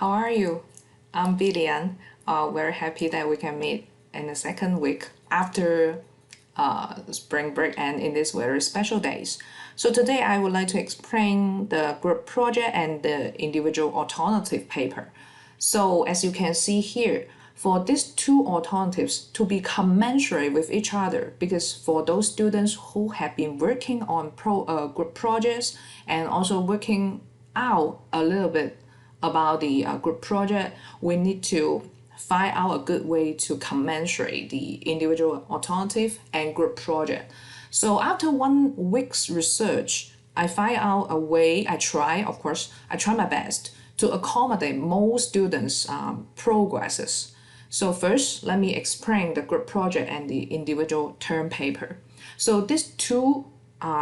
How are you? I'm Vivian. Very happy that we can meet in the second week after spring break and in these very special days. So today I would like to explain the group project and the individual alternative paper. So as you can see here, for these two alternatives to be commensurate with each other, because for those students who have been working on group projects and also working out a little bit about the group project, we need to find out a good way to commensurate the individual alternative and group project. So after 1 week's research, I find out a way, I try my best to accommodate most students' progresses. So first, let me explain the group project and the individual term paper. So these two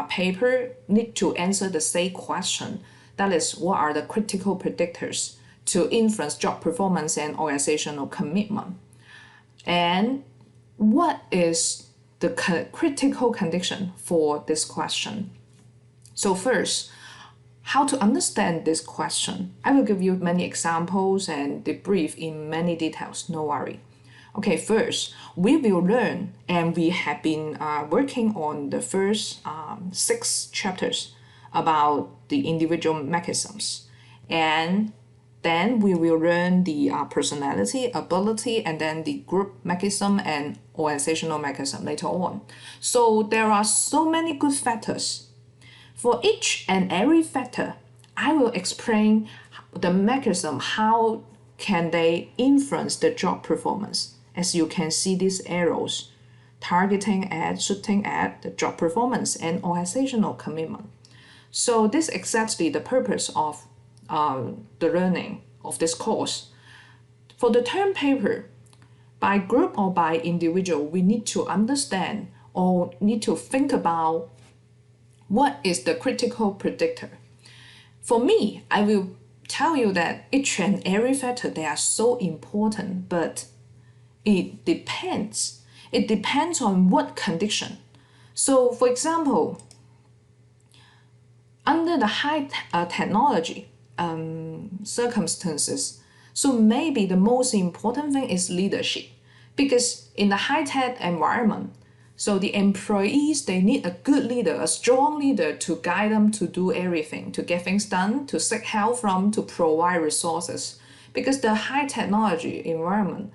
paper need to answer the same question. That is, what are the critical predictors to influence job performance and organizational commitment? And what is the critical condition for this question? So first, how to understand this question? I will give you many examples and debrief in many details, no worry. Okay, first, we will learn, and we have been working on the first 6 chapters about the individual mechanisms. And then we will learn the personality, ability, and then the group mechanism and organizational mechanism later on. So there are so many good factors. For each and every factor, I will explain the mechanism, how can they influence the job performance. As you can see these arrows, targeting at, shooting at the job performance and organizational commitment. So this is exactly the purpose of the learning of this course. For the term paper, by group or by individual, we need to understand or need to think about what is the critical predictor. For me, I will tell you that each and every factor, they are so important, but it depends. It depends on what condition. So for example, under the high technology circumstances, so maybe the most important thing is leadership, because in the high-tech environment, so the employees, they need a good leader, a strong leader to guide them to do everything, to get things done, to seek help from, to provide resources. Because the high technology environment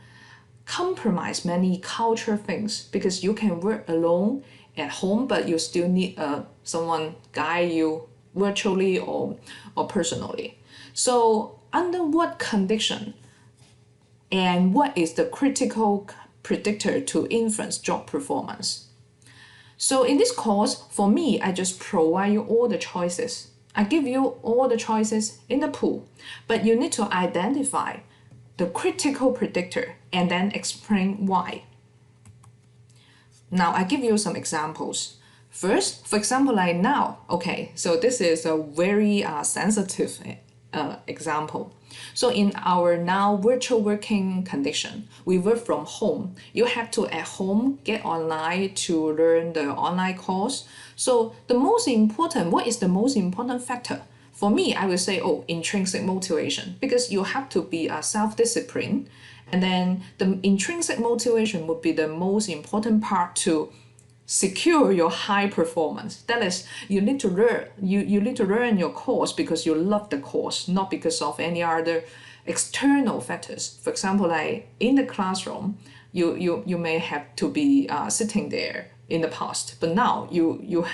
compromise many culture things, because you can work alone at home, but you still need someone guide you virtually or personally. So under what condition and what is the critical predictor to influence job performance? So in this course, for me, I just provide you all the choices. I give you all the choices in the pool, but you need to identify the critical predictor and then explain why. Now I give you some examples. First, for example, like now, okay, so this is a very sensitive example. So in our now virtual working condition, we work from home. You have to at home get online to learn the online course. So the most important, what is the most important factor? For me, I will say, intrinsic motivation, because you have to be self-disciplined. And then the intrinsic motivation would be the most important part to secure your high performance. That is, you need to learn. You need to learn your course because you love the course, not because of any other external factors. For example, like in the classroom, you may have to be sitting there in the past, but now you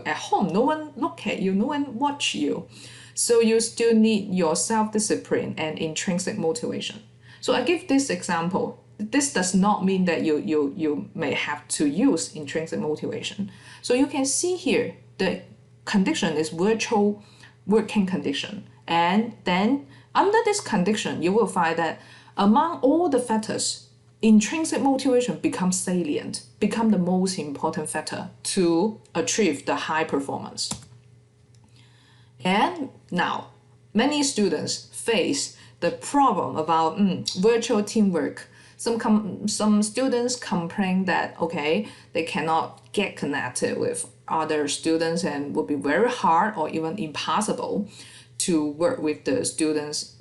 at home. No one look at you. No one watch you. So you still need your self-discipline and intrinsic motivation. So I give this example. This does not mean that you may have to use intrinsic motivation. So you can see here, the condition is virtual working condition. And then under this condition, you will find that among all the factors, intrinsic motivation becomes salient, become the most important factor to achieve the high performance. And now, many students face the problem about virtual teamwork. Some students complain that, they cannot get connected with other students and would be very hard or even impossible to work with the students,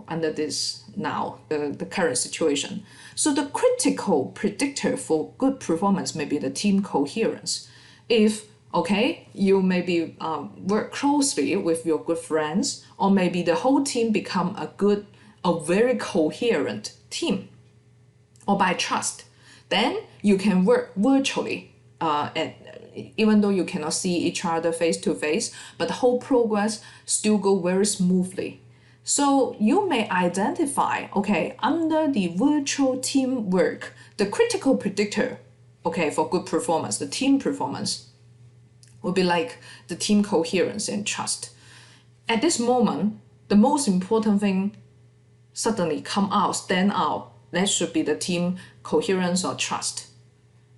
under this now, the current situation. So the critical predictor for good performance may be the team coherence. If, okay, you maybe work closely with your good friends, or maybe the whole team become a very coherent team, or by trust, then you can work virtually, even though you cannot see each other face to face, but the whole progress still go very smoothly. So you may identify, okay, under the virtual teamwork, the critical predictor, okay, for good performance, the team performance, will be like the team coherence and trust. At this moment, the most important thing suddenly stand out. That should be the team coherence or trust.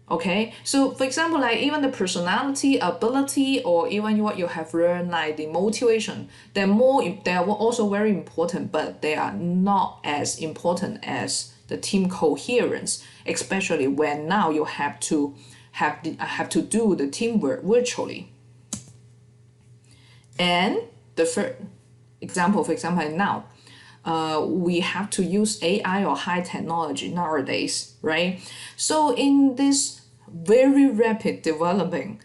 Okay, so for example, like even the personality, ability, or even what you have learned, like the motivation, they are also very important, but they are not as important as the team coherence, especially when now you have to do the teamwork virtually. And the third example, for example, now we have to use AI or high technology nowadays, right? So in this very rapid developing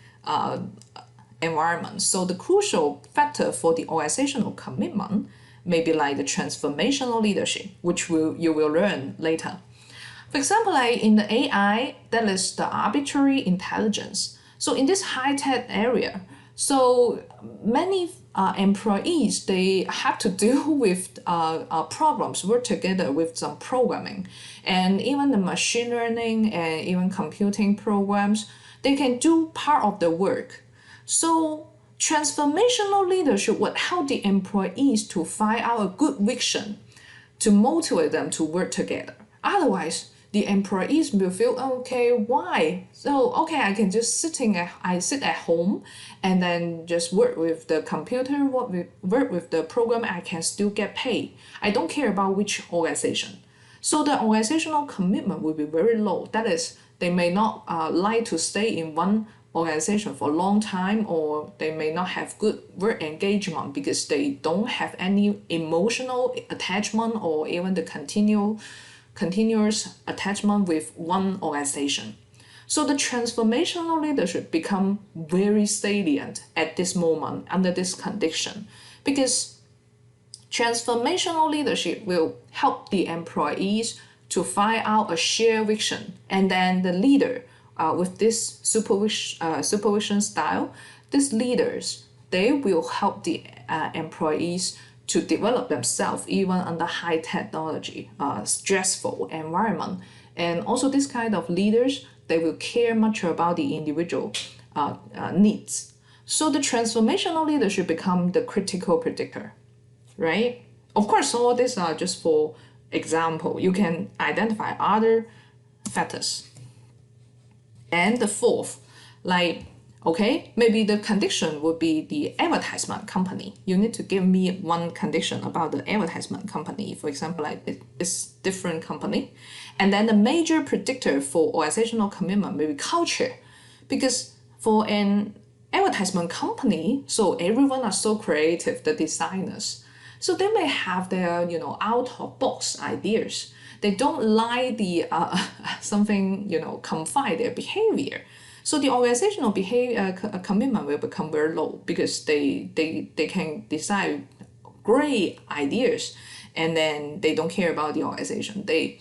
environment, so the crucial factor for the organizational commitment may be like the transformational leadership, which you will learn later. For example, like in the AI, that is the arbitrary intelligence. So in this high-tech area, so many employees, they have to deal with problems, work together with some programming, and even the machine learning and even computing programs, they can do part of the work. So transformational leadership would help the employees to find out a good vision to motivate them to work together. Otherwise, the employees will feel, okay, why? So, okay, I can just sit at home and then just work with the computer, work with the program, I can still get paid. I don't care about which organization. So the organizational commitment will be very low. That is, they may not like to stay in one organization for a long time, or they may not have good work engagement because they don't have any emotional attachment or even the continuous attachment with one organization. So the transformational leadership become very salient at this moment under this condition, because transformational leadership will help the employees to find out a shared vision, and then the leader with this supervision style, these leaders, they will help the employees to develop themselves even under high technology, stressful environment. And also this kind of leaders, they will care much about the individual needs. So the transformational leadership become the critical predictor, right? Of course, all these are just for example. You can identify other factors. And the fourth, like, okay, maybe the condition would be the advertisement company. You need to give me one condition about the advertisement company. For example, like it's different company. And then the major predictor for organizational commitment may be culture. Because for an advertisement company, so everyone are so creative, the designers. So they may have their, out of box ideas. They don't like the something, confine their behavior. So the organizational behavior commitment will become very low because they can decide great ideas, and then they don't care about the organization. They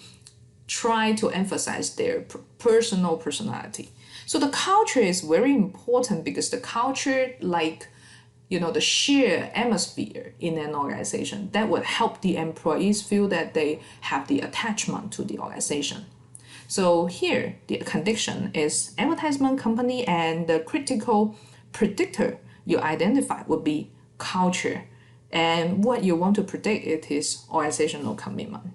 try to emphasize their personal personality. So the culture is very important because the culture, like, the sheer atmosphere in an organization, that would help the employees feel that they have the attachment to the organization. So here, the condition is advertisement company, and the critical predictor you identify would be culture. And what you want to predict it is organizational commitment.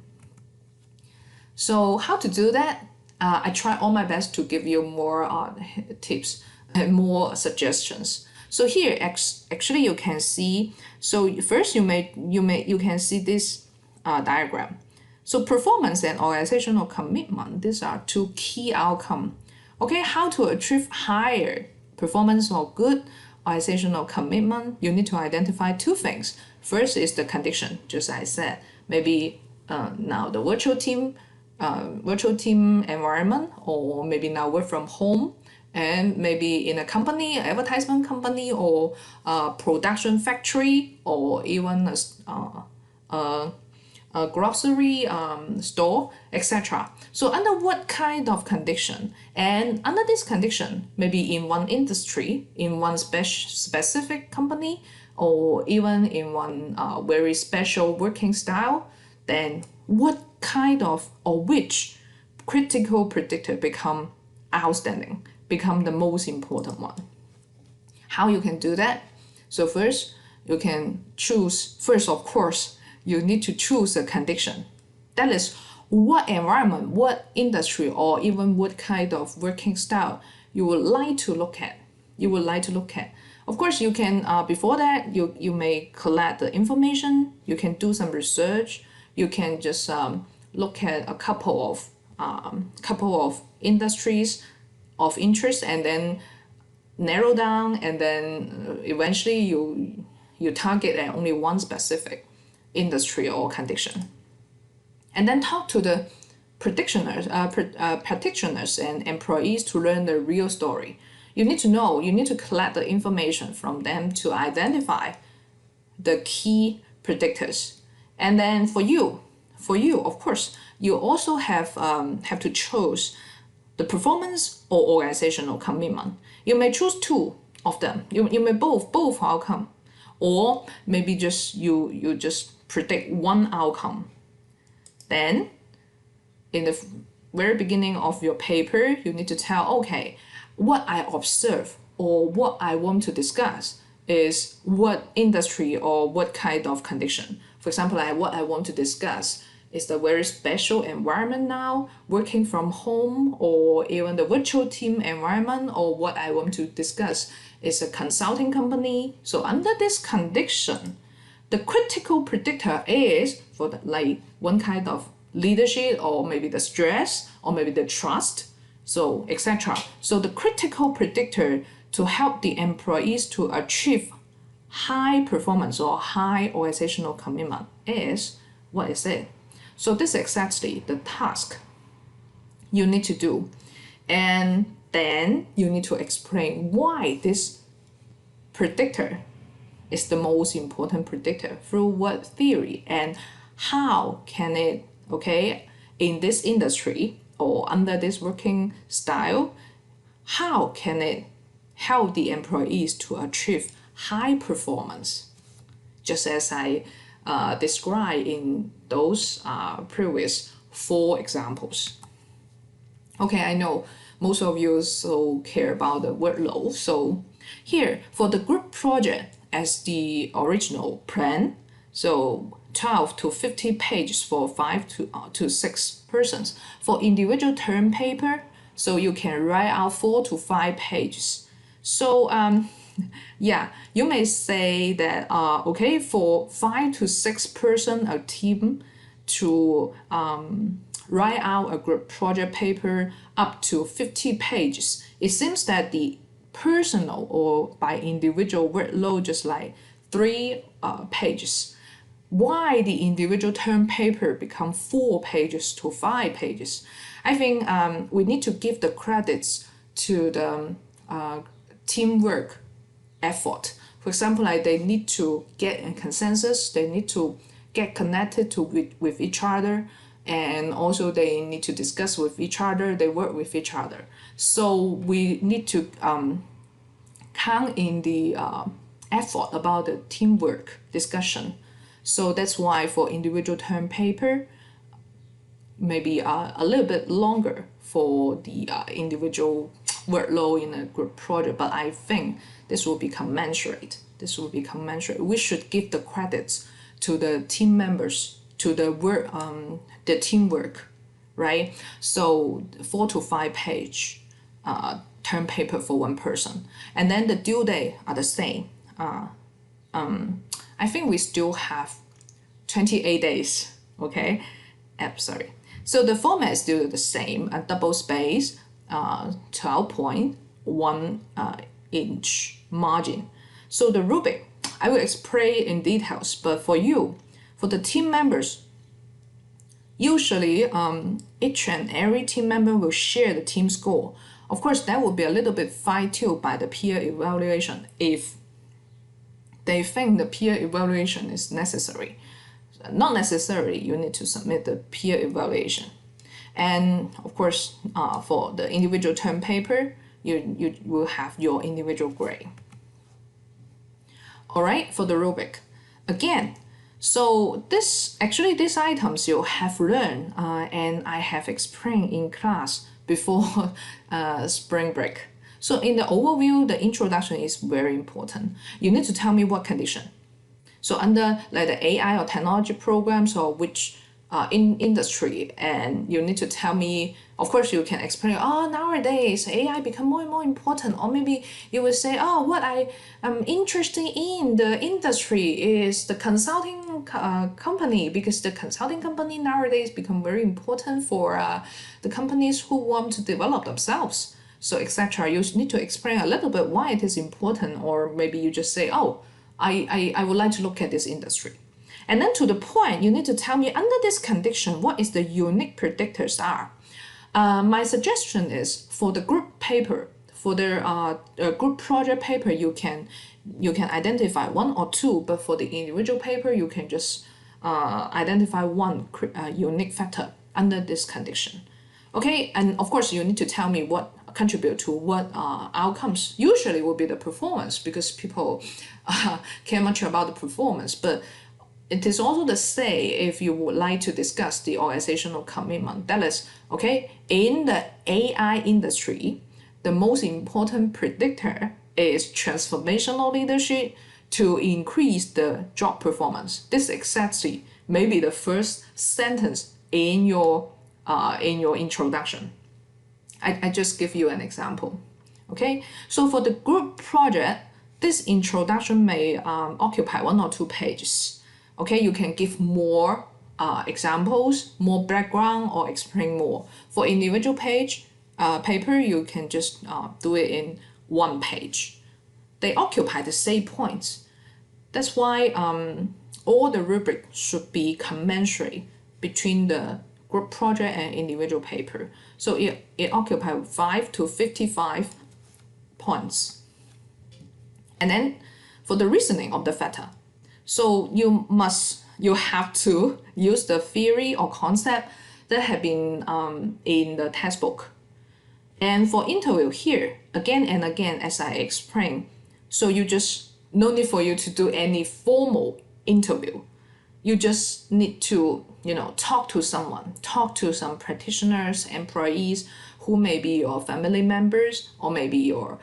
So how to do that? I try all my best to give you more tips and more suggestions. So here, actually, you can see. So first, you can see this diagram. So performance and organizational commitment, these are two key outcomes. Okay, how to achieve higher performance or good organizational commitment? You need to identify two things: First is the condition, just as I said. Maybe now the virtual team environment, or maybe now work from home, and maybe in a company, advertisement company, or a production factory, or even a grocery store, etc. So under what kind of condition? And under this condition, maybe in one industry, in one specific company, or even in one very special working style, then what kind of or which critical predictor become outstanding, become the most important one? How you can do that? So first, you can choose, first of course, you need to choose a condition. That is, what environment, what industry, or even what kind of working style you would like to look at. Of course, you can, before that, you may collect the information, you can do some research, you can just look at a couple of industries of interest, and then narrow down, and then eventually you target at only one specific industry or condition. And then talk to the practitioners and employees to learn the real story. You need to collect the information from them to identify the key predictors. And then for you, of course, you also have to choose the performance or organizational commitment. You may choose two of them. You may both outcome, or maybe just you just predict one outcome. Then in the very beginning of your paper, you need to tell, okay, what I observe or what I want to discuss is what industry or what kind of condition. For example, what I want to discuss is the very special environment now, working from home, or even the virtual team environment, or what I want to discuss is a consulting company. So under this condition, the critical predictor is for one kind of leadership, or maybe the stress, or maybe the trust, so etc. So the critical predictor to help the employees to achieve high performance or high organizational commitment is, what is it? So this is exactly the task you need to do. And then you need to explain why this predictor is the most important predictor, through what theory, and how can it, in this industry or under this working style, how can it help the employees to achieve high performance, just as I described in those previous 4 examples. Okay, I know most of you so care about the workload. So here, for the group project as the original plan, so 12 to 50 pages for 5 to 6 persons. For individual term paper, so you can write out 4 to 5 pages. So yeah, you may say that okay, for 5 to 6 person a team to write out a group project paper up to 50 pages. It seems that the personal or by individual workload just like 3 pages. Why the individual term paper become 4 pages to 5 pages? I think we need to give the credits to the teamwork effort. For example, like they need to get a consensus, they need to get connected with each other, and also they need to discuss with each other, they work with each other. So we need to count in the effort about the teamwork discussion. So that's why for individual term paper, maybe a little bit longer for the individual workload in a group project, but I think this will be commensurate. We should give the credits to the team members, to the work, the teamwork, right? So 4 to 5 page term paper for one person, and then the due date are the same. I think we still have 28 days. Okay, sorry. So the format is still the same: a double space, 12.1 inch margin. So the rubric, I will explain in details, but for you, for the team members, usually each and every team member will share the team score. Of course, that will be a little bit fine-tuned by the peer evaluation if they think the peer evaluation is necessary. Not necessarily, you need to submit the peer evaluation. And of course, for the individual term paper, you will have your individual grade. All right, for the rubric. Again, so these items you have learned and I have explained in class before spring break. So in the overview, the introduction is very important. You need to tell me what condition. So under like the AI or technology programs or which in industry, and you need to tell me, of course you can explain, nowadays AI become more and more important, or maybe you will say, what I am interested in the industry is the consulting company, because the consulting company nowadays become very important for the companies who want to develop themselves. So etc. You need to explain a little bit why it is important, or maybe you just say, I would like to look at this industry. And then to the point, you need to tell me under this condition, what is the unique predictors are. My suggestion is for the group paper, for the group project paper, you can identify one or two, but for the individual paper, you can just identify one unique factor under this condition. Okay, and of course you need to tell me what contribute to what outcomes. Usually will be the performance, because people care much about the performance, but it is also the say if you would like to discuss the organizational commitment. That is, okay, in the AI industry, the most important predictor is transformational leadership to increase the job performance. This exactly maybe the first sentence in your introduction. I just give you an example. Okay, so for the group project, this introduction may occupy 1 or 2 pages. Okay, you can give more examples, more background, or explain more. For individual paper, you can just do it in 1 page. They occupy the same points. That's why all the rubric should be commensurate between the group project and individual paper. So it occupies 5 to 55 points. And then for the reasoning of the factor, so you have to use the theory or concept that have been in the textbook. And for interview here, again and again, as I explained, so you just, no need for you to do any formal interview. You just need to, talk to someone, talk to some practitioners, employees who may be your family members, or maybe your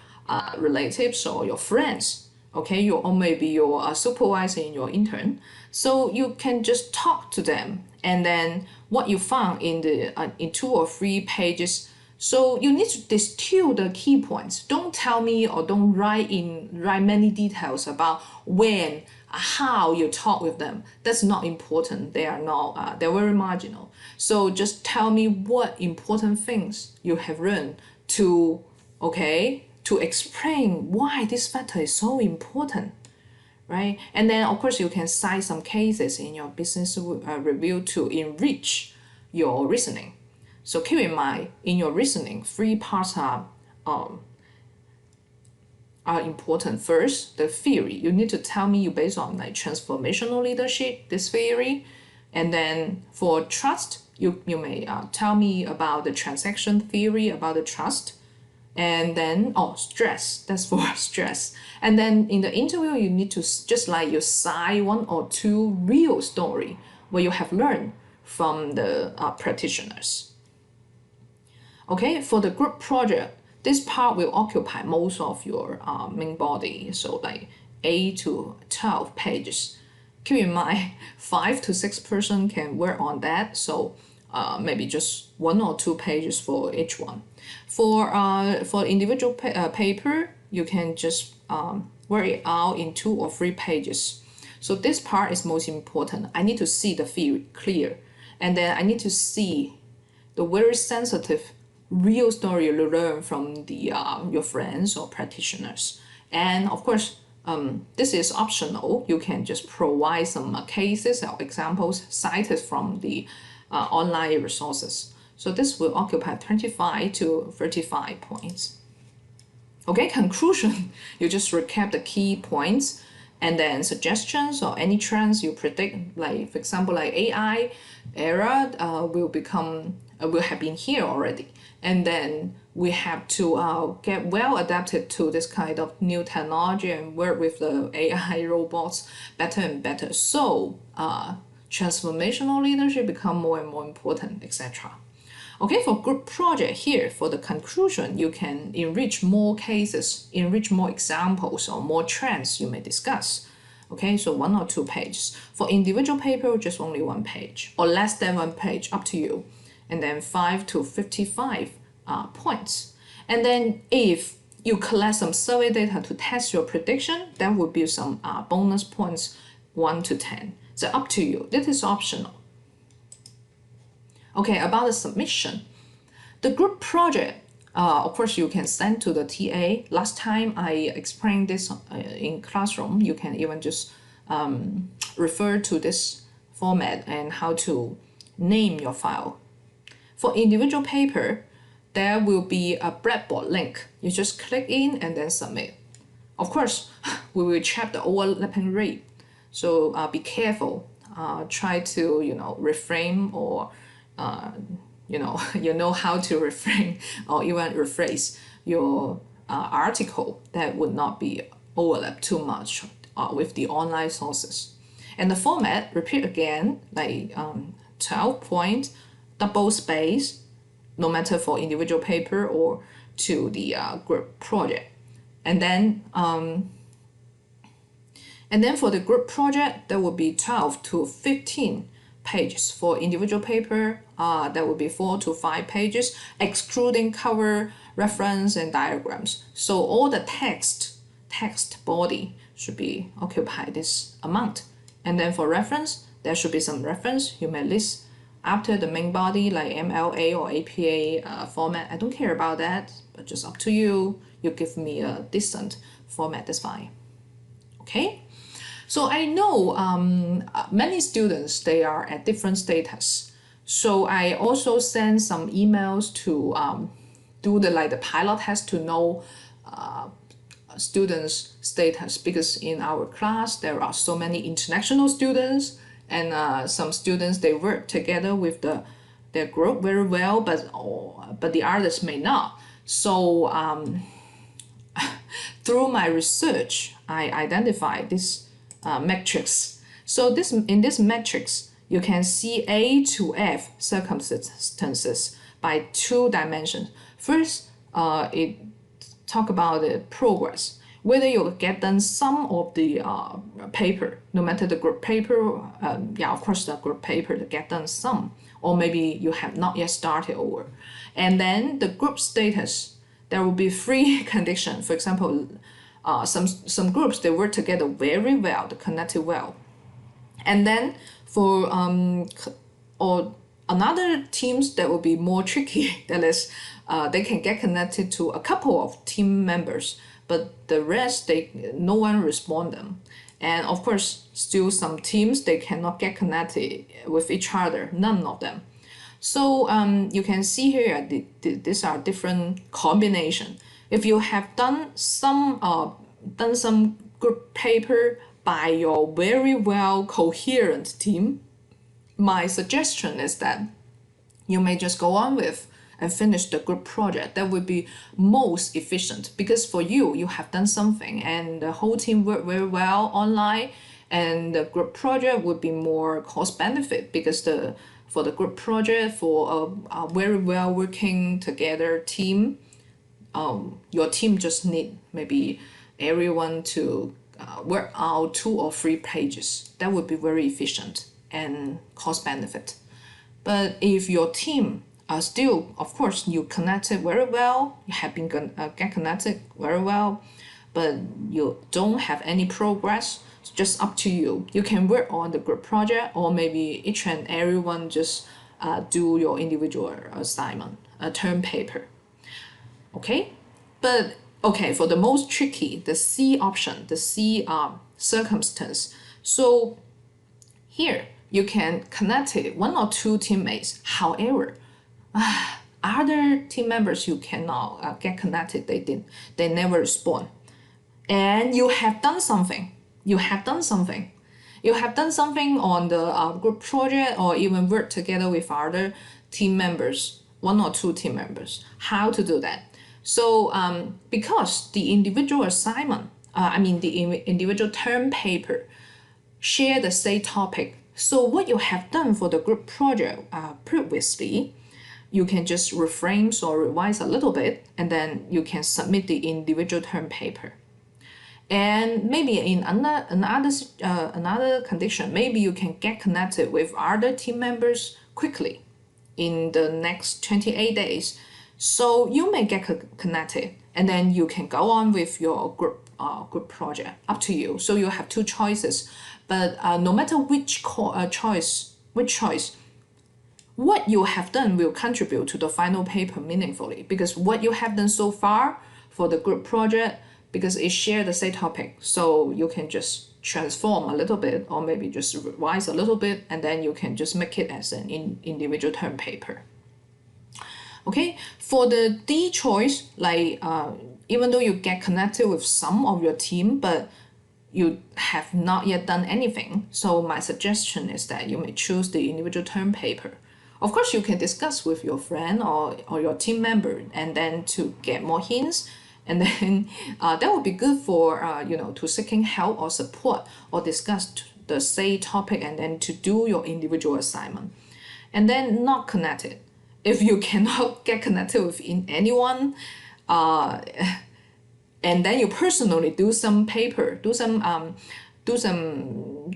relatives or your friends. Okay, or maybe your supervisor in your intern. So you can just talk to them, and then what you found in the in 2 or 3 pages. So you need to distill the key points. Don't tell me or don't write many details about when, how you talk with them. That's not important. They are not. They're very marginal. So just tell me what important things you have learned to explain why this factor is so important, right? And then of course you can cite some cases in your business review to enrich your reasoning. So keep in mind, in your reasoning, 3 parts are important. First, the theory. You need to tell me you based on like transformational leadership, this theory. And then for trust, you may tell me about the transaction theory about the trust. And then, stress, that's for stress. And then in the interview, you need to just like you cite 1 or 2 real story where you have learned from the practitioners. Okay, for the group project, this part will occupy most of your main body, so like 8 to 12 pages. Keep in mind, 5 to 6 person can work on that, so maybe just 1 or 2 pages for each one. For individual paper, you can just work it out in 2 or 3 pages. So this part is most important. I need to see the theory clear, and then I need to see the very sensitive real story you learn from the your friends or practitioners. And of course, this is optional. You can just provide some cases or examples cited from the online resources. So this will occupy 25 to 35 points. Okay, conclusion, you just recap the key points and then suggestions or any trends you predict, like for example, like AI era will have been here already. And then we have to get well adapted to this kind of new technology and work with the AI robots better and better. So transformational leadership become more and more important, etc. Okay, for group project here, for the conclusion, you can enrich more cases, enrich more examples or more trends you may discuss. Okay, so 1 or 2 pages. For individual paper, just only 1 page or less than 1 page, up to you. And then 5 to 55 points. And then if you collect some survey data to test your prediction, that would be some bonus points 1 to 10. So up to you. This is optional. Okay, about the submission. The group project, of course, you can send to the TA. Last time I explained this in classroom. You can even just refer to this format and how to name your file. For individual paper, there will be a Blackboard link. You just click in and then submit. Of course, we will check the overlapping rate. So be careful. Try to reframe or you know how to reframe or even rephrase your article that would not be overlap too much with the online sources. And the format, repeat again, like 12 point, double space, no matter for individual paper or to the group project. And then for the group project, there will be 12 to 15 pages. For individual paper, that would be 4 to 5 pages, excluding cover, reference, and diagrams. So all the text body should be occupy this amount. And then for reference, there should be some reference. You may list after the main body, like MLA or APA format. I don't care about that, but just up to you. You give me a decent format, that's fine. Okay. So I know many students, they are at different status. So I also send some emails to do the pilot test to know students' status, because in our class there are so many international students, and some students, they work together with their group very well, but the others may not. So through my research, I identified this matrix. So in this matrix, you can see A to F circumstances by 2 dimensions. First, it talk about the progress, whether you get done some of the paper, no matter the group paper, of course the group paper to get done some, or maybe you have not yet started over. And then the group status, there will be 3 conditions. For example, some groups, they work together very well, they connected well. And then for or another teams that will be more tricky, that is, they can get connected to a couple of team members, but the rest, no one respond them. And of course, still some teams, they cannot get connected with each other, none of them. So you can see here, these are different combination. If you have done some group paper by your very well coherent team, my suggestion is that you may just go on with and finish the group project. That would be most efficient, because for you have done something and the whole team worked very well online, and the group project would be more cost benefit, because for the group project, for a very well working together team, your team just need maybe everyone to work out 2 or 3 pages. That would be very efficient and cost benefit. But if your team are still, of course, you connected very well, you have been get connected very well, but you don't have any progress, it's just up to you. You can work on the group project, or maybe each and everyone just do your individual assignment, a term paper. Okay, but Okay, for the most tricky, the C option, the C circumstance. So here you can connect it one or two teammates. However, other team members you cannot get connected. They never respond. And you have done something. You have done something. You have done something on the group project or even work together with other team members, one or two team members. How to do that? So because the individual assignment, the individual term paper share the same topic. So what you have done for the group project previously, you can just reframe or revise a little bit, and then you can submit the individual term paper. And maybe in another condition, maybe you can get connected with other team members quickly in the next 28 days. So you may get connected, and then you can go on with your group project. Up to you. So you have two choices, but no matter which choice, what you have done will contribute to the final paper meaningfully, because what you have done so far for the group project, because it shares the same topic, so you can just transform a little bit or maybe just revise a little bit, and then you can just make it as an individual term paper. Okay, for the D choice, like even though you get connected with some of your team, but you have not yet done anything, so my suggestion is that you may choose the individual term paper. Of course, you can discuss with your friend or your team member, and then to get more hints, and then that would be good for to seeking help or support or discuss the same topic, and then to do your individual assignment. And then not connected. If you cannot get connected with anyone, and then you personally do some paper, do some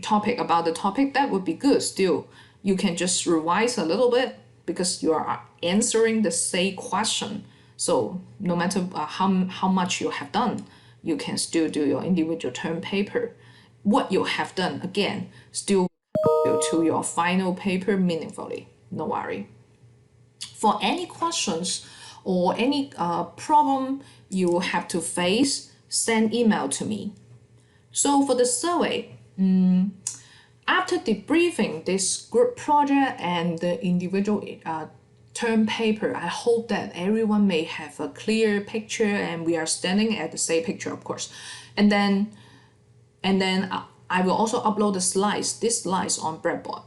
topic about the topic, that would be good. Still, you can just revise a little bit because you are answering the same question. So no matter how much you have done, you can still do your individual term paper. What you have done, again, still contribute to your final paper meaningfully. No worry. For any questions or any problem you have to face, send email to me. So for the survey, after debriefing this group project and the individual term paper, I hope that everyone may have a clear picture, and we are standing at the same picture, of course. And then I will also upload these slides on Blackboard.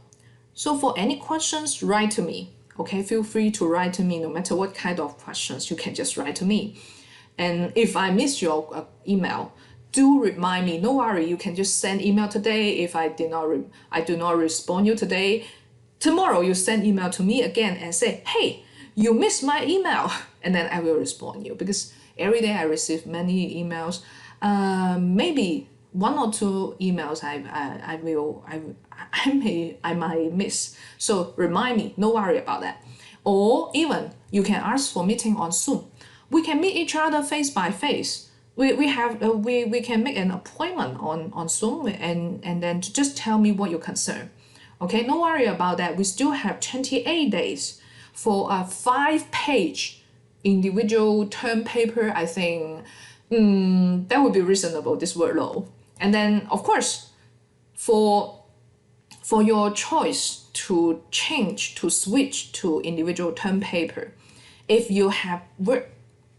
So for any questions, write to me. Okay, feel free to write to me no matter what kind of questions. You can just write to me. And if I miss your email, do remind me. No worry, you can just send email today. If I do not respond you today, tomorrow you send email to me again and say, hey, you missed my email, and then I will respond you, because every day I receive many emails. Maybe one or two emails I might miss. So remind me, no worry about that. Or even you can ask for meeting on Zoom. We can meet each other face by face. We can make an appointment on Zoom, and then just tell me what your concern. Okay, no worry about that. We still have 28 days for a 5-page individual term paper. I think that would be reasonable, this workload. And then, of course, for your choice to switch to individual term paper, if you have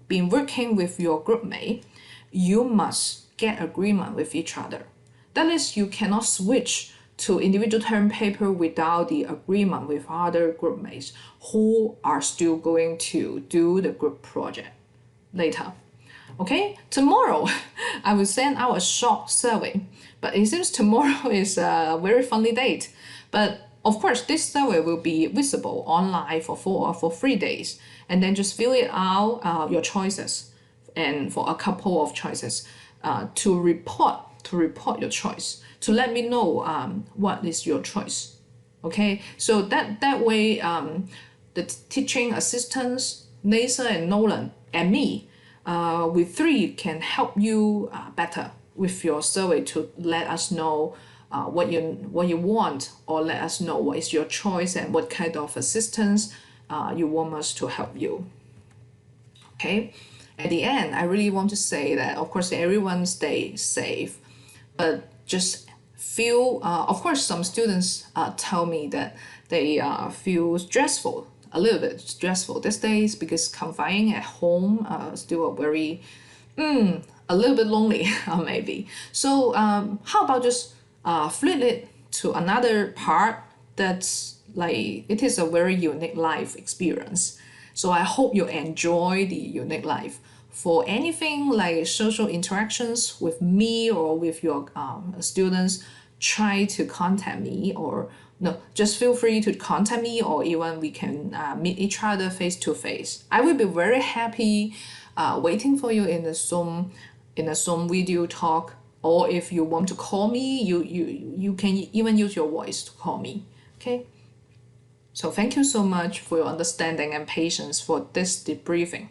been working with your groupmate, you must get agreement with each other. That is, you cannot switch to individual term paper without the agreement with other groupmates who are still going to do the group project later. Okay, tomorrow I will send out a short survey, but it seems tomorrow is a very funny date. But of course, this survey will be visible online for 3 days, and then just fill it out, your choices, and for a couple of choices, to report your choice, to let me know what is your choice. Okay, so that way, the teaching assistants, Nasa and Nolan, and me, we 3 can help you better with your survey, to let us know what you want, or let us know what is your choice and what kind of assistance you want us to help you. Okay, at the end, I really want to say that, of course, everyone stay safe, but just feel, of course, some students tell me that they feel stressful, a little bit stressful these days because confining at home still a very a little bit lonely maybe. So how about just flip it to another part that's like it is a very unique life experience. So I hope you enjoy the unique life. For anything like social interactions with me or with your students, try to contact me, or no, just feel free to contact me, or even we can meet each other face to face. I will be very happy waiting for you in a Zoom video talk, or if you want to call me, you can even use your voice to call me. Okay. So thank you so much for your understanding and patience for this debriefing.